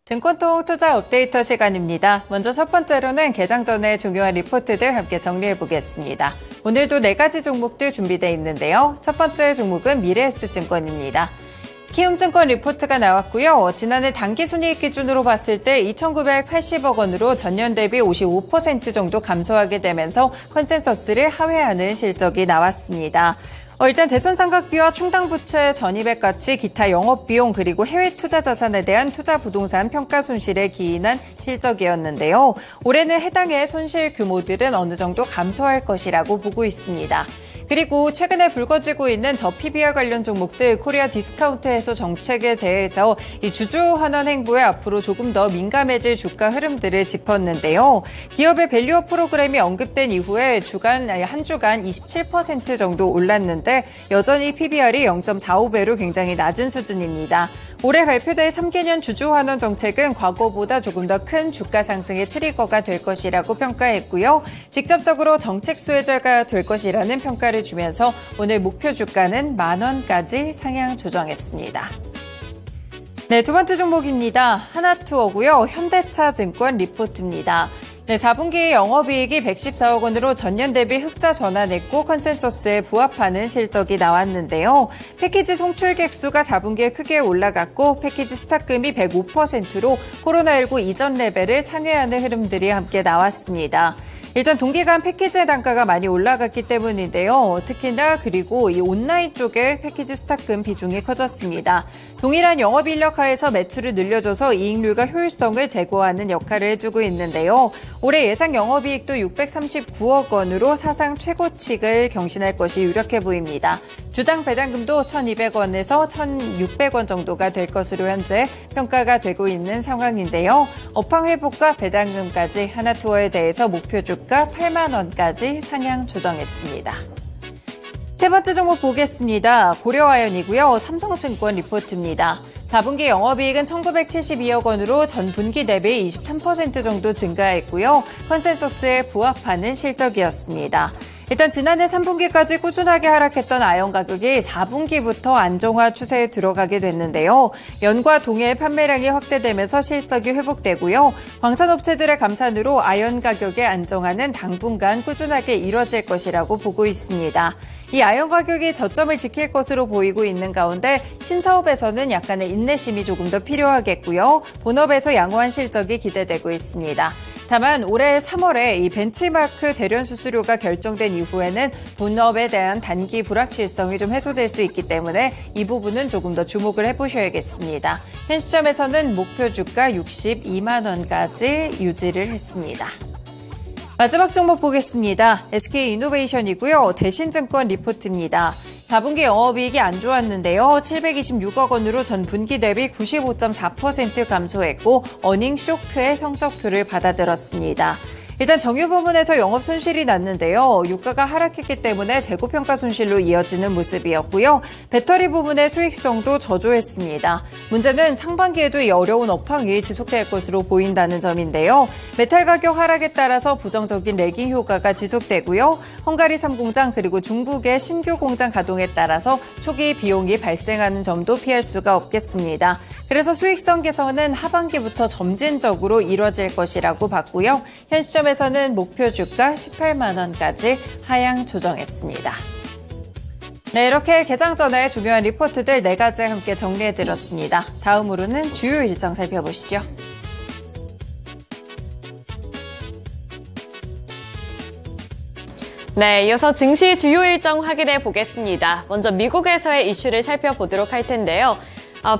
증권통 투자 업데이터 시간입니다. 먼저 첫 번째로는 개장 전에 중요한 리포트들 함께 정리해보겠습니다. 오늘도 4가지 종목들 준비되어 있는데요. 첫 번째 종목은 미래에셋증권입니다. 키움증권 리포트가 나왔고요. 지난해 당기순이익 기준으로 봤을 때 2,980억 원으로 전년 대비 55% 정도 감소하게 되면서 컨센서스를 하회하는 실적이 나왔습니다. 일단 대손삼각비와 충당부채 전입액 같이 기타 영업비용 그리고 해외 투자 자산에 대한 투자 부동산 평가 손실에 기인한 실적이었는데요. 올해는 해당의 손실 규모들은 어느 정도 감소할 것이라고 보고 있습니다. 그리고 최근에 불거지고 있는 저PBR 관련 종목들 코리아 디스카운트 해소 정책에 대해서 이 주주 환원 행보에 앞으로 조금 더 민감해질 주가 흐름들을 짚었는데요. 기업의 밸류업 프로그램이 언급된 이후에 한 주간 27% 정도 올랐는데 여전히 PBR이 0.45배로 굉장히 낮은 수준입니다. 올해 발표될 3개년 주주 환원 정책은 과거보다 조금 더 큰 주가 상승의 트리거가 될 것이라고 평가했고요. 직접적으로 정책 수혜자가 될 것이라는 평가를 주면서 오늘 목표 주가는 10,000원까지 상향 조정했습니다. 네, 두 번째 종목입니다. 하나투어고요. 현대차증권 리포트입니다. 네, 4분기 영업이익이 114억 원으로 전년 대비 흑자 전환했고 컨센서스에 부합하는 실적이 나왔는데요. 패키지 송출객 수가 4분기에 크게 올라갔고 패키지 수탁금이 105%로 코로나19 이전 레벨을 상회하는 흐름들이 함께 나왔습니다. 일단 동기간 패키지 단가가 많이 올라갔기 때문인데요. 특히나 그리고 이 온라인 쪽에 패키지 수탁금 비중이 커졌습니다. 동일한 영업인력 하에서 매출을 늘려줘서 이익률과 효율성을 제고하는 역할을 해주고 있는데요. 올해 예상 영업이익도 639억 원으로 사상 최고치를 경신할 것이 유력해 보입니다. 주당 배당금도 1,200원에서 1,600원 정도가 될 것으로 현재 평가가 되고 있는 상황인데요. 업황 회복과 배당금까지 하나투어에 대해서 목표 주가 8만 원까지 상향 조정했습니다. 세 번째 종목 보겠습니다. 고려아연이고요. 삼성증권 리포트입니다. 4분기 영업이익은 1,972억 원으로 전분기 대비 23% 정도 증가했고요. 컨센서스에 부합하는 실적이었습니다. 일단 지난해 3분기까지 꾸준하게 하락했던 아연 가격이 4분기부터 안정화 추세에 들어가게 됐는데요. 연과 동해 판매량이 확대되면서 실적이 회복되고요. 광산업체들의 감산으로 아연 가격의 안정화는 당분간 꾸준하게 이뤄질 것이라고 보고 있습니다. 이 아연 가격이 저점을 지킬 것으로 보이고 있는 가운데 신사업에서는 약간의 인내심이 조금 더 필요하겠고요. 본업에서 양호한 실적이 기대되고 있습니다. 다만 올해 3월에 이 벤치마크 재련 수수료가 결정된 이후에는 본업에 대한 단기 불확실성이 좀 해소될 수 있기 때문에 이 부분은 조금 더 주목을 해보셔야겠습니다. 현 시점에서는 목표 주가 62만 원까지 유지를 했습니다. 마지막 종목 보겠습니다. SK이노베이션이고요. 대신증권 리포트입니다. 4분기 영업이익이 안 좋았는데요. 726억 원으로 전 분기 대비 95.4% 감소했고 어닝 쇼크의 성적표를 받아들었습니다. 일단 정유 부문에서 영업 손실이 났는데요. 유가가 하락했기 때문에 재고평가 손실로 이어지는 모습이었고요. 배터리 부문의 수익성도 저조했습니다. 문제는 상반기에도 이 어려운 업황이 지속될 것으로 보인다는 점인데요. 메탈 가격 하락에 따라서 부정적인 레깅 효과가 지속되고요. 헝가리 3공장 그리고 중국의 신규 공장 가동에 따라서 초기 비용이 발생하는 점도 피할 수가 없겠습니다. 그래서 수익성 개선은 하반기부터 점진적으로 이뤄질 것이라고 봤고요. 현 시점에서는 목표 주가 18만 원까지 하향 조정했습니다. 네, 이렇게 개장 전에 중요한 리포트들 4가지 함께 정리해드렸습니다. 다음으로는 주요 일정 살펴보시죠. 네, 이어서 증시 주요 일정 확인해 보겠습니다. 먼저 미국에서의 이슈를 살펴보도록 할 텐데요.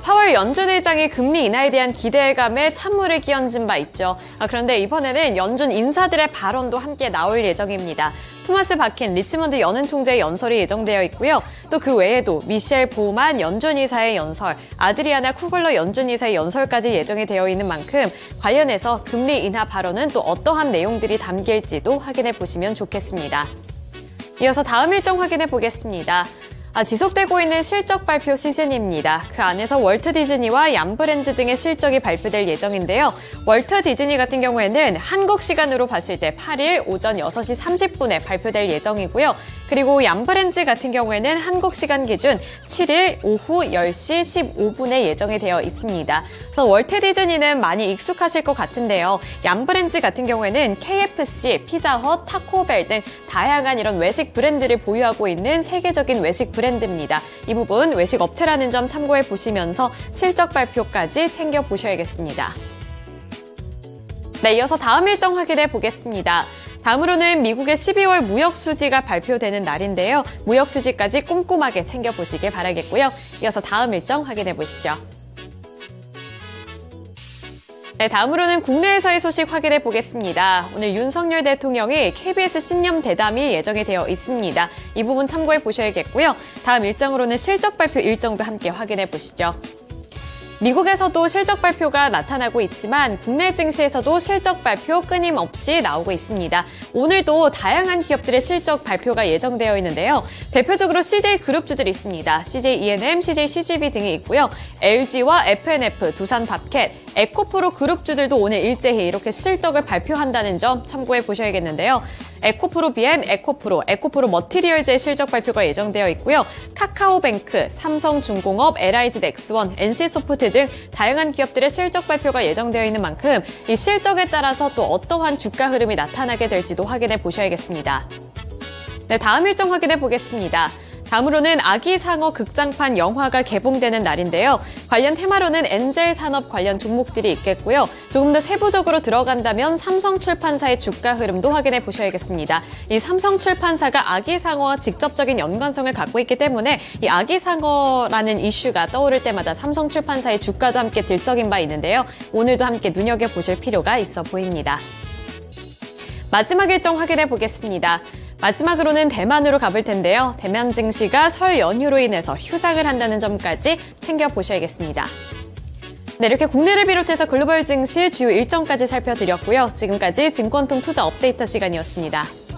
파월 연준 의장이 금리 인하에 대한 기대감에 찬물을 끼얹은 바 있죠. 그런데 이번에는 연준 인사들의 발언도 함께 나올 예정입니다. 토마스 바킨 리치먼드 연은 총재의 연설이 예정되어 있고요. 또 그 외에도 미셸 보만 연준 이사의 연설, 아드리아나 쿠글러 연준 이사의 연설까지 예정이 되어 있는 만큼 관련해서 금리 인하 발언은 또 어떠한 내용들이 담길지도 확인해 보시면 좋겠습니다. 이어서 다음 일정 확인해 보겠습니다. 지속되고 있는 실적 발표 시즌입니다. 그 안에서 월트 디즈니와 얌브랜드 등의 실적이 발표될 예정인데요. 월트 디즈니 같은 경우에는 한국 시간으로 봤을 때 8일 오전 6시 30분에 발표될 예정이고요. 그리고 얌브랜드 같은 경우에는 한국 시간 기준 7일 오후 10시 15분에 예정이 되어 있습니다. 그래서 월트 디즈니는 많이 익숙하실 것 같은데요. 얌브랜드 같은 경우에는 KFC, 피자헛, 타코벨 등 다양한 이런 외식 브랜드를 보유하고 있는 세계적인 외식 브랜드입니다. 이 부분 외식 업체라는 점 참고해 보시면서 실적 발표까지 챙겨 보셔야겠습니다. 네, 이어서 다음 일정 확인해 보겠습니다. 다음으로는 미국의 12월 무역 수지가 발표되는 날인데요. 무역 수지까지 꼼꼼하게 챙겨 보시길 바라겠고요. 이어서 다음 일정 확인해 보시죠. 네, 다음으로는 국내에서의 소식 확인해 보겠습니다. 오늘 윤석열 대통령이 KBS 신년 대담이 예정이 되어 있습니다. 이 부분 참고해 보셔야겠고요. 다음 일정으로는 실적 발표 일정도 함께 확인해 보시죠. 미국에서도 실적 발표가 나타나고 있지만 국내 증시에서도 실적 발표 끊임없이 나오고 있습니다. 오늘도 다양한 기업들의 실적 발표가 예정되어 있는데요. 대표적으로 CJ그룹주들이 있습니다. CJ E&M, CJ CGV 등이 있고요. LG와 FNF, 두산밥켓, 에코프로 그룹주들도 오늘 일제히 이렇게 실적을 발표한다는 점 참고해 보셔야겠는데요. 에코프로 BM, 에코프로 머티리얼즈의 실적 발표가 예정되어 있고요. 카카오뱅크, 삼성중공업, LIG 넥스원, NC소프트 등 다양한 기업들의 실적 발표가 예정되어 있는 만큼 이 실적에 따라서 또 어떠한 주가 흐름이 나타나게 될지도 확인해 보셔야겠습니다. 네, 다음 일정 확인해 보겠습니다. 다음으로는 아기상어 극장판 영화가 개봉되는 날인데요. 관련 테마로는 엔젤 산업 관련 종목들이 있겠고요. 조금 더 세부적으로 들어간다면 삼성출판사의 주가 흐름도 확인해 보셔야겠습니다. 이 삼성출판사가 아기상어와 직접적인 연관성을 갖고 있기 때문에 이 아기상어라는 이슈가 떠오를 때마다 삼성출판사의 주가도 함께 들썩인 바 있는데요. 오늘도 함께 눈여겨보실 필요가 있어 보입니다. 마지막 일정 확인해 보겠습니다. 마지막으로는 대만으로 가볼 텐데요. 대만 증시가 설 연휴로 인해서 휴장을 한다는 점까지 챙겨보셔야겠습니다. 네, 이렇게 국내를 비롯해서 글로벌 증시 주요 일정까지 살펴드렸고요. 지금까지 증권통 투자 업데이터 시간이었습니다.